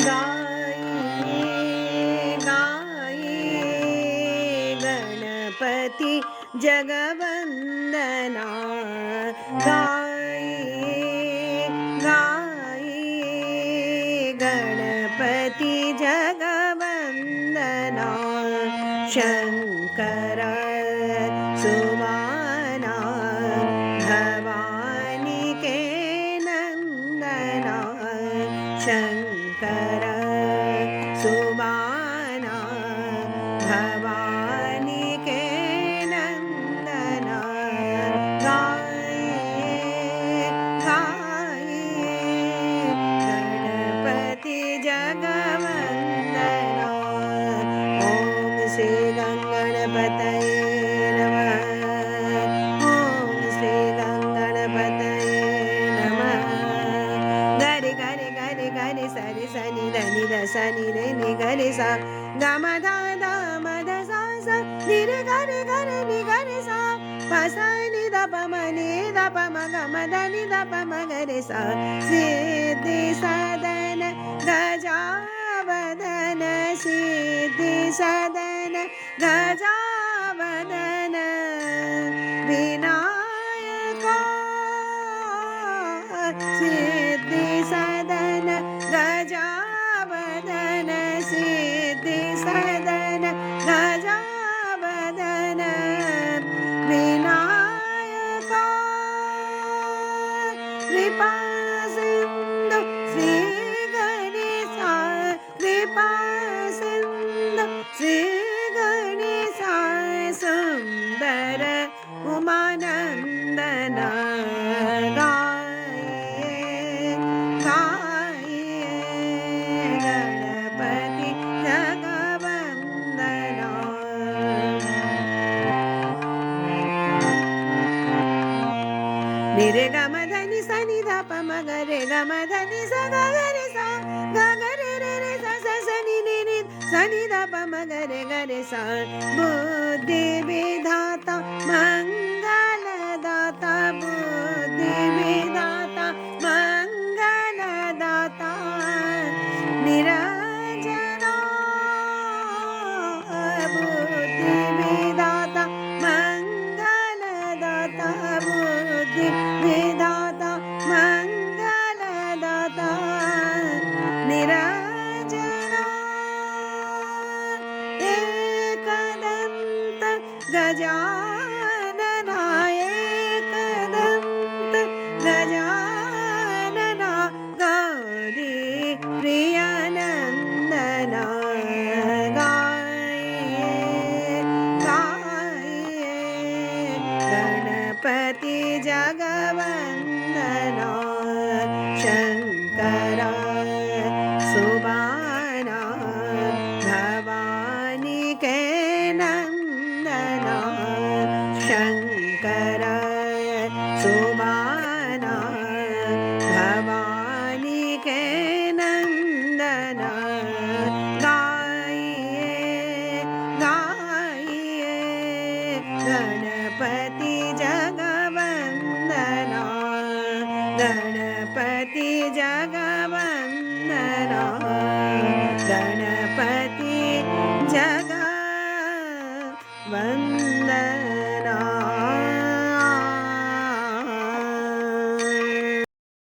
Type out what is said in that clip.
गाये गाये गणपति जगवंदना गाये गाये गणपति जगवंदना शंकर सुमाना भवानी के नंदना शंकर सुमाना भवानी के नंदना गाये गाये गणपति जगवंदना ओम श्री गंगणपतये नमः ओम श्री गंगणपतये नमः गरि गरि गरि गरि सरि सनि धनि ध सनि रे नि गरि सा ग म ध ध म ध सा सा नि रे गरि गरि नि गरि सा प सा नि ध प म नि ध प म ग म ध नि ध प म ग रे सा सिद्धि सदन गजावदन सिद्धि सदन गजावदन विनायका सिद्धि सदन गजावदन सिद्धि सदन गजावदन विनायका कृपा सिंधु श्री गणेशा कृपा सिंधु श्री गणेशा सुंदर उमानंदना गाये गाये गणपति जगवंदना निरे गम धनि सनि ध प म ग रे गम धनि स ग ग रे सा ग ग रे रे रे सा सा सनि नि नि सनि ध प म ग रे सा बुद्धि विधाता मंगलदाता बुद्धि विधाता मंगलदाता निरंजना बुद्धि विधाता मंगलदाता बुद्धि विधाता मंगलदाता निरंजना एकदंत गजानना एकदंत गजानना गौरी प्रियनंदना गाये गाये गणपति जगवंदना शंकर सुबाना भवानी के नंदना शंकर सुबाना भवानी के नंदना गाये गाये गणपति जगवंदना गणपति जगवंदना गणपति जगवंदना